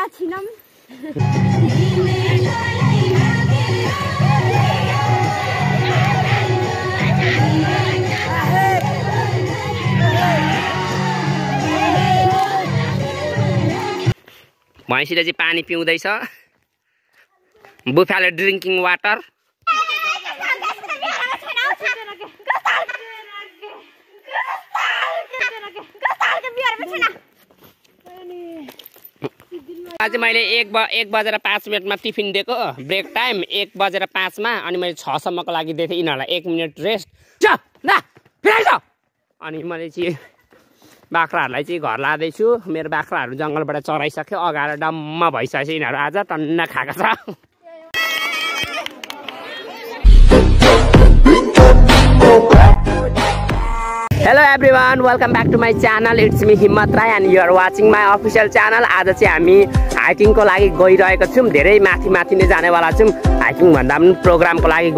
छिनम भैँसीले चाहिँ पानी पिउँदैछ बुफाले drinking water आज मैले 1 बजेर 5 मिनटमा टिफिन दिएको ब्रेक टाइम 1 बजेर 5 मा अनि मैले 6 सम्मको लागि दिएको यिनीहरूलाई 1 मिनट रेस्ट अनि मैले चाहिँ बाख्राहरूलाई चाहिँ घर लाँदैछु मेरो बाख्राहरू जङ्गलबाट चराइसक्यो अगाएर डम्म भइसकेछ यिनीहरू आज टन्न खाएको छ Hello everyone, welcome back to my channel. It's me Himmat Rai and you are watching my official channel. आज चाहिँ हामी हाइकिङ को लागि गइरहेका छौं धेरै माथि नै जानेवाला छौं हाइकिङ भन्दा पनि प्रोग्रामको लागि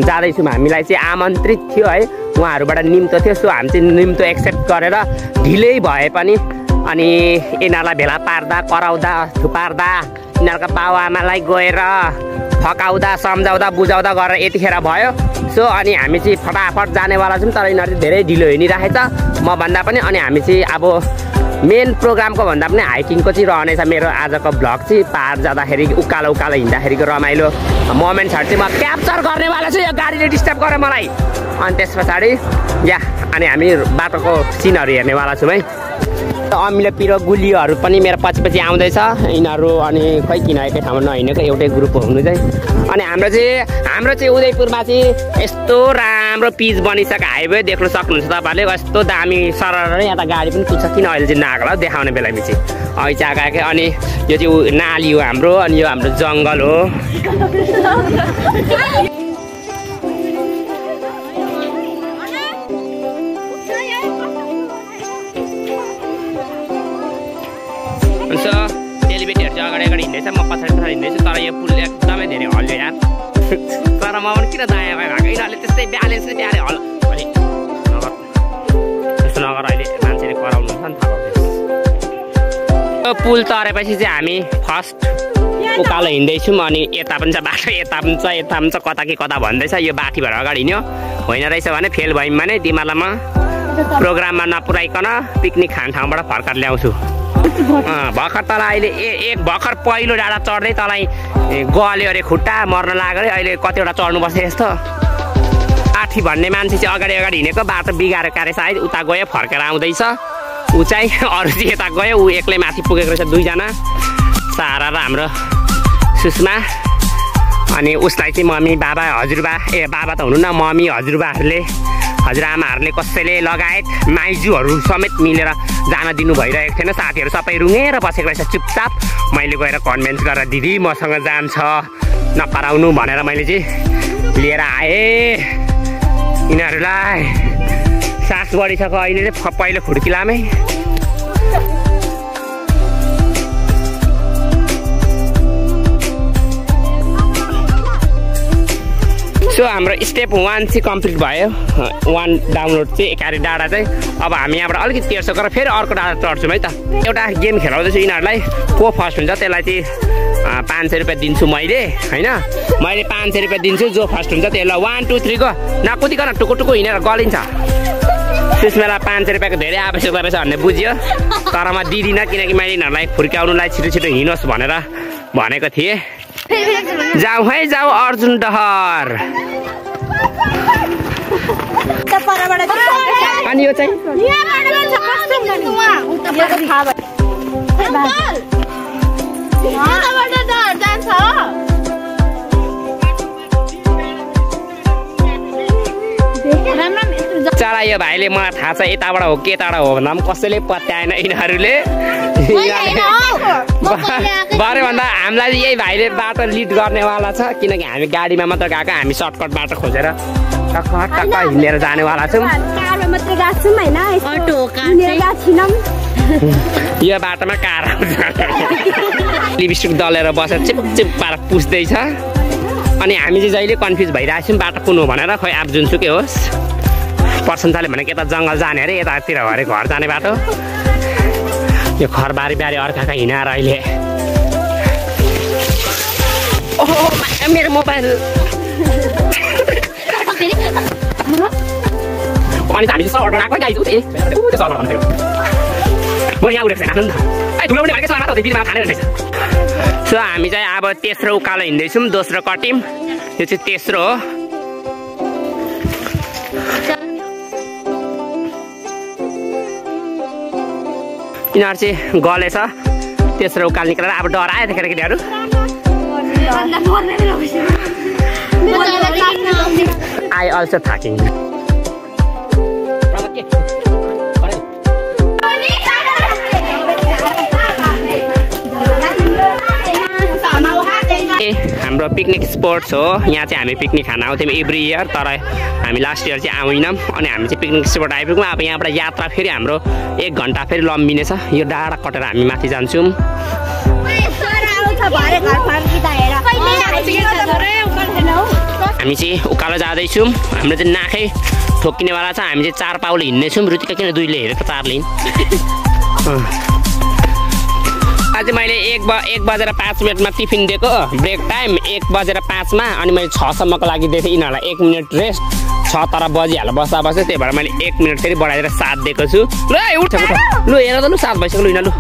जाँदै छौं हामीलाई चाहिँ आमन्त्रित थियो है उहाँहरुबाट निम्तो थियो सो हामी चाहिँ निम्तो एक्सेप्ट गरेर ढिलै भए पनि अनि यिनीहरुलाई भेला पार्दा कराउँदा थुपार्दा यिनीहरुका बाबुआमालाई गएर फकाउँदा सम्झाउँदा बुझाउँदा गरेर यतिखेर भयो सो अनि हामी चाहिँ फटाफट जानेवाला छौं तर यिनीहरु धेरै ढिलो हिँडिरहेछ म भन्दा पनि अनि हामी चाहिँ अब मेन प्रोग्रामको भन्दा पनि हाइकिङको चाहिँ रहनेछ मेरो आजको भ्लग चाहिँ पार जाँदाखेरि उकालो हिँड्दाखेरिको रमाइलो मोमेन्ट्सहरु चाहिँ म क्याप्चर गर्नेवाला छु यो गाडीले डिस्टर्ब गरे मलाई अनि त्यसपछि या अनि हामी बाटोको सिनहरु हेर्नेवाला छौं है अमिलो पिरो गुलियोहरु पनि मेरो पछि आउँदैछ यिनीहरु अनि खै किन एकै ठाउँमा नहिँडेको एउटै ग्रुप हुनु चाहिँ अनि हाम्रो चाहिँ उदयपुरमा चाहिँ यस्तो राम्रो पिच बनिसकेको हाइवे देख्न सक्नुहुन्छ तपाईहरुले यस्तो दामी सरर यहाँ त गाडी पनि कुद्छ किन अहिले चाहिँ नागला देखाउने बेलामा चाहिँ अहिले चाहिँ आएको अनि यो चाहिँ नाली हो हाम्रो अनि यो हाम्रो जंगल हो चेलीबेटीहरु चाहिँ अगाडि हिँड्दैछ म पछाडि हिँड्दैछु तर यो पुल एकदमै धेरै हल्यो यार तर म पनि किन दायाँ भए भएको यिनीहरूले त्यस्तै ब्यालेन्स हल अलि त्यस्तो नगर अहिले मान्छेले कराउनु छ नि यो पुल तरेपछि चाहिँ हामी फर्स्ट उकालो हिँड्दैछौँ अनि यता पनि छ बाटो यता पनि छ कता कि कता भन्दैछ यो बाटी भएर अगाडि हिँड्यो होइन रहेछ भने फेल भयौँ भने तिमीलाई प्रोग्राममा नपुर्याइकन पिकनिक खाने ठाउँबाट फर्काएर ल्याउँछु भर्खर तल अहिले एक भर्खर पहिलो डाँडा चढ्दै तलाई गल्यो अरे खुट्टा मर्न लाग्यो अहिले कतिवटा चढ्नुपर्छ यस्तो आठी भन्ने मान्छे चाहिँ अगाडि हिँडेको बाटो बिगाएर कारे सायद उता गयो फर्केर आउँदैछ ऊ चाहिँ अरू चाहिँ यता गयो ऊ एक्लै माथि पुगेको रहेछ दुईजना सारा र हाम्रो सुषमा अनि उसलाई चाहिँ मम्मी बाबा हजुरबा बाबा त हुनु न मम्मी हजुरआमाहरूले कसैले लगायत माइजूहरू समेत मिलेर जान दिनु भइरहेको थिएन साथीहरू सबै रुँगेर बसेको रहेछ चुपचाप मैले गएर कन्भिन्स गरेर दिदी मसँग जान्छ नपराउनु भनेर मैले चाहिँ लिएर आएँ यिनीहरूलाई सास बढिसक्यो अहिले चाहिँ पहिलो खुड्किलामै सो हाम्रो स्टेप 1 चाहिँ कम्प्लिट भयो 1 डाउनलोड चाहिँ एकारे डाँडा चाहिँ अब हामी यहाँबाट अलिकति तेर्सो गरेर फेरि अर्को डाँडा चढ्छौँ है त एउटा गेम खेलाउँदैछु यिनीहरूलाई को फर्स्ट हुन्छ त्यसलाई चाहिँ 500 रुपियाँ दिन्छु मैले होइन मैले 500 रुपियाँ दिन्छु जो फर्स्ट हुन्छ त्यसलाई 1 2 3 गो नकुदिकन टुकुटुकु हिँडेर गलिन्छ त्यसमा 500 रुपियाँको धेरै आवश्यकता रहेछ भन्ने बुझ्यो तर म दिदिनँ किनकि मैले यिनीहरूलाई फुर्काउनुलाई छिटो हिँडोस् भनेर भनेको थिएँ जाऊ है जाऊ अर्जुन डहर अनि यो चाहिँ चला यो भाइले मलाई थाहा छ यताबाट हो के यताबाट हो भन्दा पनि कसैले पत्याएन यिनीहरूले भरे भन्दा हामीलाई यही भाइले बाटो लिड गर्नेवाला छ किनकि हामी गाडीमा मात्र गएको हामी सर्टकट बाटो खोजेर टक्क हिँडेर जानेवाला छौँ यो बाटोमा कार लिपस्टिक दलेर बसेर चिप पारेर पुस्दैछ अनि हामी चाहिँ जहिले कन्फ्युज भइरहेको छौँ बाटो कुन हो भनेर खोइ अब जुनसुकै होस् पर्सनले भने यता जङ्गल जाने अरे यतातिर भरे घर जाने बाटो यो घरबारी बारी अर्काका हिँडाएर अहिले ओहो मेरो मोबाइल अनि हामी सर्ट राख्दै गाइस उते त्यो सर्ट भन्थ्यो म यहाँ उडेको छैन नि ए ठुलो पनि भएकै छ त बिचमा खाने रहेछ सो हामी चाहिँ अब तेस्रो उकालो हिँड्दैछौँ दोस्रो कटिम यो चाहिँ तेस्रो हो यिनीहरू चाहिँ गलेछ तेस्रो उकालो निकालेर अब डरायो देखेर केटीहरू I also talking. हाम्रो पिकनिक स्पट्स हो यहाँ चाहिँ हामी पिकनिक खान आउँथ्यौँ एभ्री इयर तर हामी लास्ट इयर चाहिँ आउँदैनौँ अनि हामी चाहिँ पिकनिक स्पट आइपुग्यौँ अब यहाँबाट यात्रा फेरि हाम्रो 1 घन्टा फेरि लम्बिनेछ यो डाँडा कटेर हामी माथि जान्छौँ हामी चाहिँ उकालो जाँदैछौँ हाम्रो चाहिँ नाकै ठोक्किनेवाला छ हामी चाहिँ 4 पाउले हिँड्नेछौँ रुचिका किन 2ले हेरेको 4 ले आज मैले 1 बजेर 5 मिनटमा टिफिन दिएको ब्रेक टाइम 1 बजेर 5 मा अनि मैले 6 सम्मको लागि दिएको थिएँ यिनीहरूलाई 1 मिनट रेस्ट 6 तर बजिहाल्यो बस्दा बस्दै त्यही भएर मैले 1 मिनट फेरि बढाएर 7 दिएको छु ल उठ लु हेर त लु 7 भइसक्यो लु लु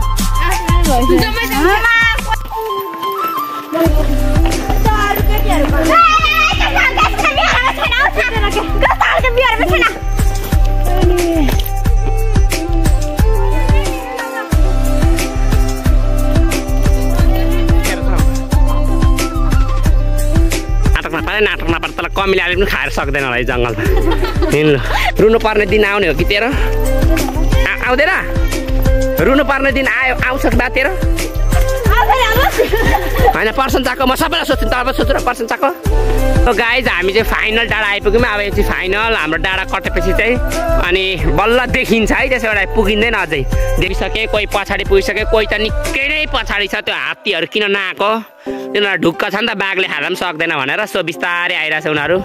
नाटक नपर्छ तल कमिलाले पनि खाएर सक्दैन होला जङ्गलमा हिँड्नु रुनु पर्ने दिन आउने हो कि तेरो आउँदैन रुनु पर्ने दिन आयो आउँछ बा तेरो होइन पर्सन चाको म सबैलाई सोध्छु तपाईँ सोध्छु र पर्सन चाको गाइज हामी चाहिँ फाइनल डाँडा आइपुग्यौँ अब यो चाहिँ फाइनल हाम्रो डाँडा कटेपछि चाहिँ अनि बल्ल देखिन्छ है त्यसो एउटा पुगिँदैन अझै देखिसके कोही पछाडि पुगिसके कोही त निकै नै पछाडि छ त्यो हात्तीहरू किन नआएको तिनीहरू ढुक्क छ नि त बाघले खान पनि सक्दैन भनेर सो बिस्तारै आइरहेछ उनीहरू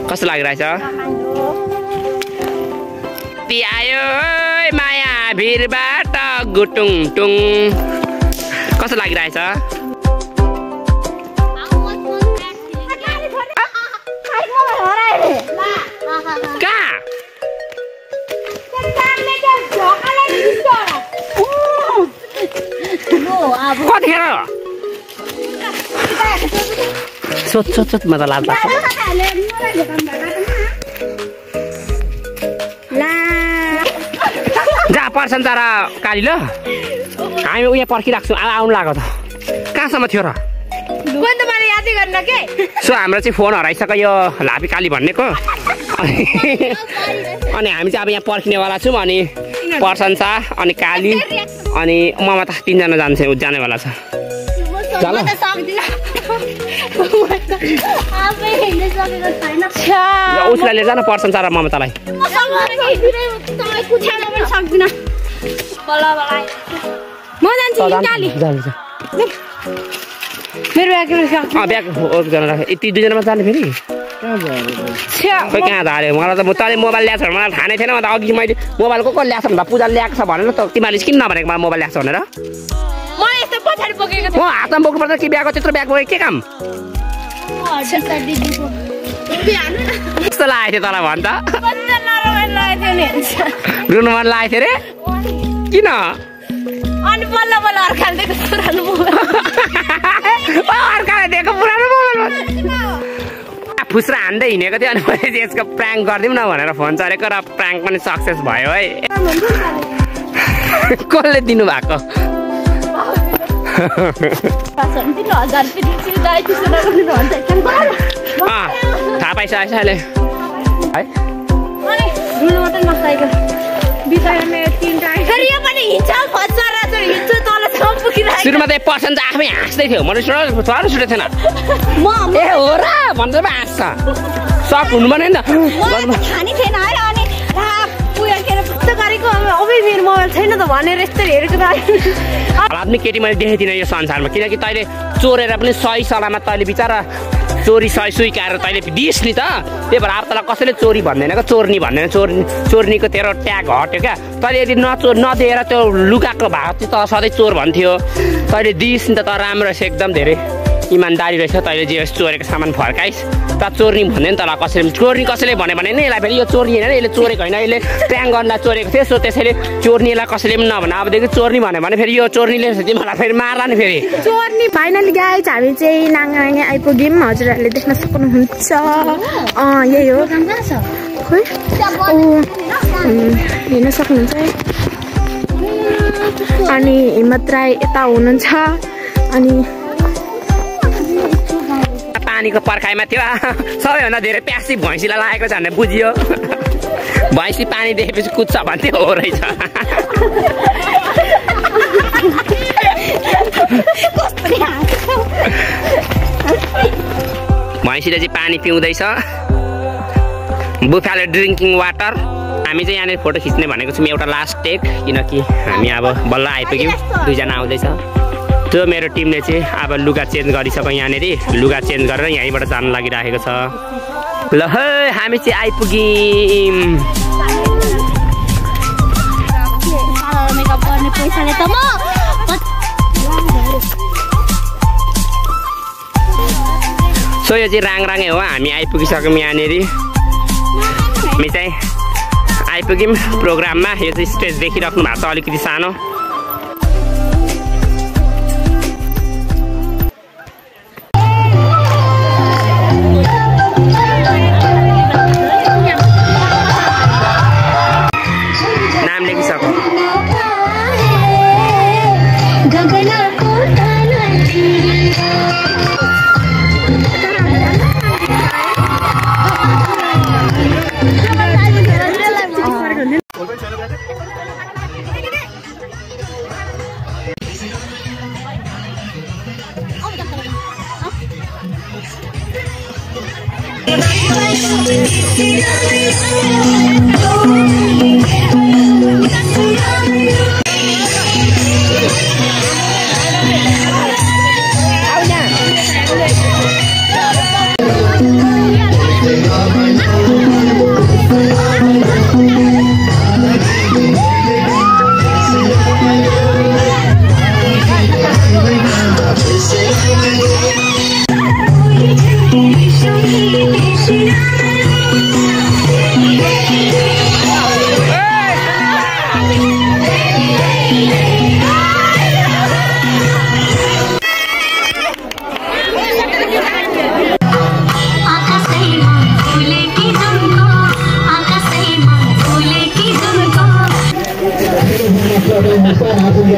कस्तो लागिरहेछ आयो माया भिरबाट गुटुङ टुङ कस्तो लागिरहेछ कहाँ कतिखेर सोच सोच सोच म त लाज लाग्छ जा पर्छन् तर काली ल हामी उयो पर्खिरहेको छौँ आउनु लाग्यो त कहाँसम्म थियो र सो हाम्रो चाहिँ फोन हराइसक्यो यो लापी काली भन्नेको अनि हामी चाहिँ अब यहाँ पर्खिनेवाला छौँ अनि पर्सन छ अनि काली अनि ममता 3 जना जानेवाला छ उसलाई लिएर जान पर्सन छ र ममतालाई यति 2 जनामा जाने फेरि खोइ कहाँ धार्यो मलाई त तैँले मोबाइल ल्याएको छ भने मलाई थाहा नै थिएन म त अघि मैले मोबाइल को ल्याएको छ भन्दा पूजा ल्याएको छ भनेर त तिमीहरूले किन नभनेको मलाई मोबाइल ल्याएको छ भनेर म हातमा बोक्नु पर्छ कि ब्यागको त्यत्रो ब्याग बोकेको के काम कस्तो लागेको थियो तँलाई भन त रुनु मन लागेको थियो रे किन अनि बल्ल बल्ल अर्काले दिएको पुरानो मोबाइल अर्काले दिएको पुरानो मोबाइल फुस्रा हान्दै हिँडेको थियो अनि मैले यसको प्राङ्क गरिदिउँ न भनेर फोन चलेको र प्राङ्क पनि सक्सेस भयो है कसले दिनुभएको थाहा पाइसकेको अहिले है सुरुमा त पर्सन चाहिँ आफै हाँस्दै थियो मैले सुटेको थिएन ए हो र भनेर हाँस्छ सक हुनु पर्ने नि त आदमी केटी मैले देखेको थिइनँ यो संसारमा किनकि तैँले चोरेर पनि सही सलामत तैँले बिचरा चोरी स्वीकार तैँले दिइस् नि त। त्यही भएर अब तँलाई कसैले चोरी भन्दैन क्या, चोर्नी भन्दैन। चोर्नीको तेरो ट्याग हट्यो क्या। तैँले यदि नदिएर त्यो लुकाको भाव चाहिँ त सधैँ चोर भन्थ्यो। तैँले दिइस् नि त राम्रो रहेछ, एकदम धेरै इमान्दारी रहेछ। तैँले जे चोरेको सामान फर्काइस् त चोर्नी भन्दैन तँलाई कसैले। चोर्नी कसैले भन्यो भने नि यसलाई फेरि यो चोर्नी होइन, यसले चोरेको होइन, यसले ट्याङ गर्न चोरेको थियो। सो त्यसैले चोर्नीलाई कसैले पनि नभन। अबदेखि चोर्नी भन्यो भने फेरि यो चोर्नीले तिमीलाई फेरि मार्ला नि फेरि। चोर्नी फाइनली गाइज हामी चाहिँ नाङ्गानाङ्गे आइपुग्यौँ। हजुरहरूले देख्न सक्नुहुन्छ यही हो। खोइ हेर्न सक्नुहुन्छ है। अनि हिम्मत राई यता हुनुहुन्छ। अनि पानीको पर्खाइमा थियो सबैभन्दा धेरै प्यासी भैँसीलाई लागेको छ भने बुझियो। भैँसी पानी देखेपछि कुद्छ भन्थ्यो, हो रहेछ। भैँसीले चाहिँ पानी पिउँदैछ। Buffalo drinking water. हामी चाहिँ यहाँनिर फोटो खिच्ने भनेको छौँ एउटा लास्ट टेक, किनकि हामी अब बल्ल आइपुग्यौँ। 2 जना आउँदैछ। त्यो मेरो टिमले चाहिँ अब लुगा चेन्ज गरिसक्यो। यहाँनिर लुगा चेन्ज गरेर यहीँबाट जान लागिरहेको छ। ल है हामी चाहिँ आइपुग्यौँ। सो यो चाहिँ राङराङै हो। हामी आइपुगिसक्यौँ यहाँनिर। हामी चाहिँ आइपुग्यौँ प्रोग्राममा। यो चाहिँ स्टेज देखिराख्नु भएको छ अलिकति सानो।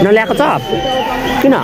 नल्याएको छ किन?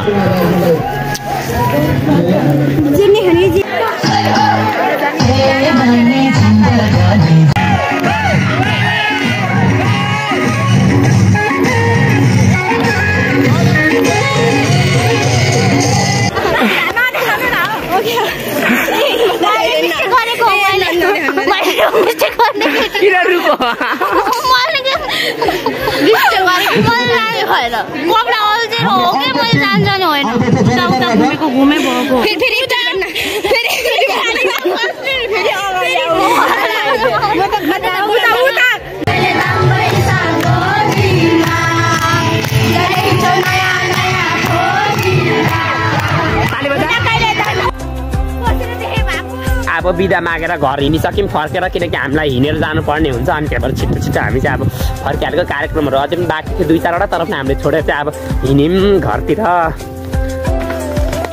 अब बिदा मागेर घर हिँडिसक्यौँ फर्केर, किनकि हामीलाई हिँडेर जानुपर्ने हुन्छ। अनि त्यही भएर छिट्टो छिट्टो हामी चाहिँ अब फर्किहालेको। कार्यक्रमहरू अझै पनि बाँकी थियो 2-4वटा, तर पनि हामीले छोडेर चाहिँ अब हिँड्यौँ घरतिर।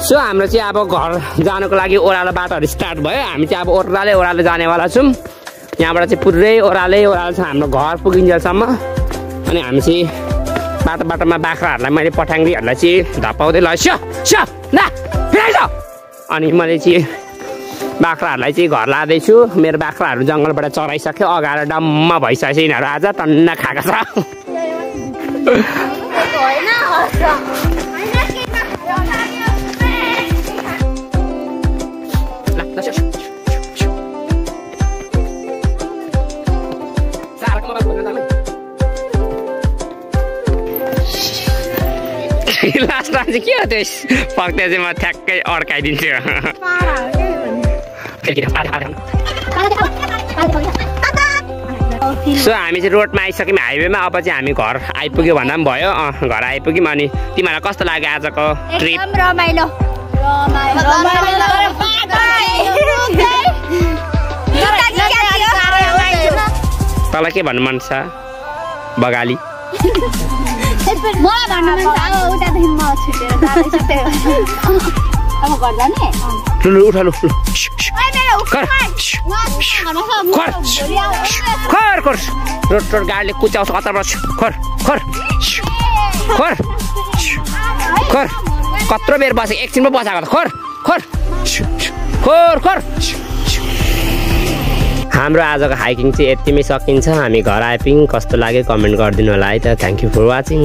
सो हाम्रो चाहिँ अब घर जानुको लागि ओह्रालो बाटोहरू स्टार्ट भयो। हामी चाहिँ अब ओह्रालो जानेवाला छौँ। यहाँबाट चाहिँ पुरै ओह्रालो छ हाम्रो घर पुगिन्जेलसम्म। अनि हामी चाहिँ बाटोमा बाख्राहरूलाई मैले पठाङ्ग्रीहरूलाई चाहिँ धपाउँदै लैछ। अनि मैले चाहिँ बाख्राहरूलाई चाहिँ घर लाँदैछु। मेरो बाख्राहरू जङ्गलबाट चराइसक्यो, अगाएर डम्म भइसकेछ यिनीहरू। आज टन्न खाएको छ। लास्टमा चाहिँ के हो त्यो फक्ते चाहिँ म ठ्याक्कै अड्काइदिन्छु। सो हामी चाहिँ रोडमा आइसक्यौँ हाइवेमा अब चाहिँ हामी घर आइपुग्यो भन्दा पनि भयो घर आइपुग्यौँ अनि तिमीहरूलाई कस्तो लाग्यो आजको ट्रिप रमाइलो तँलाई के भन्नु मन छ बगाली रोड गाडीले कुचाउँछ कताबाट कत्रो बेर बसेको एकछिनमा बसाएको हाम्रो आजको हाइकिङ चाहिँ यतिमै सकिन्छ हामी घर आइपुग्यौँ कस्तो लाग्यो कमेन्ट गरिदिनु होला है त थ्याङ्क यू फर वाचिङ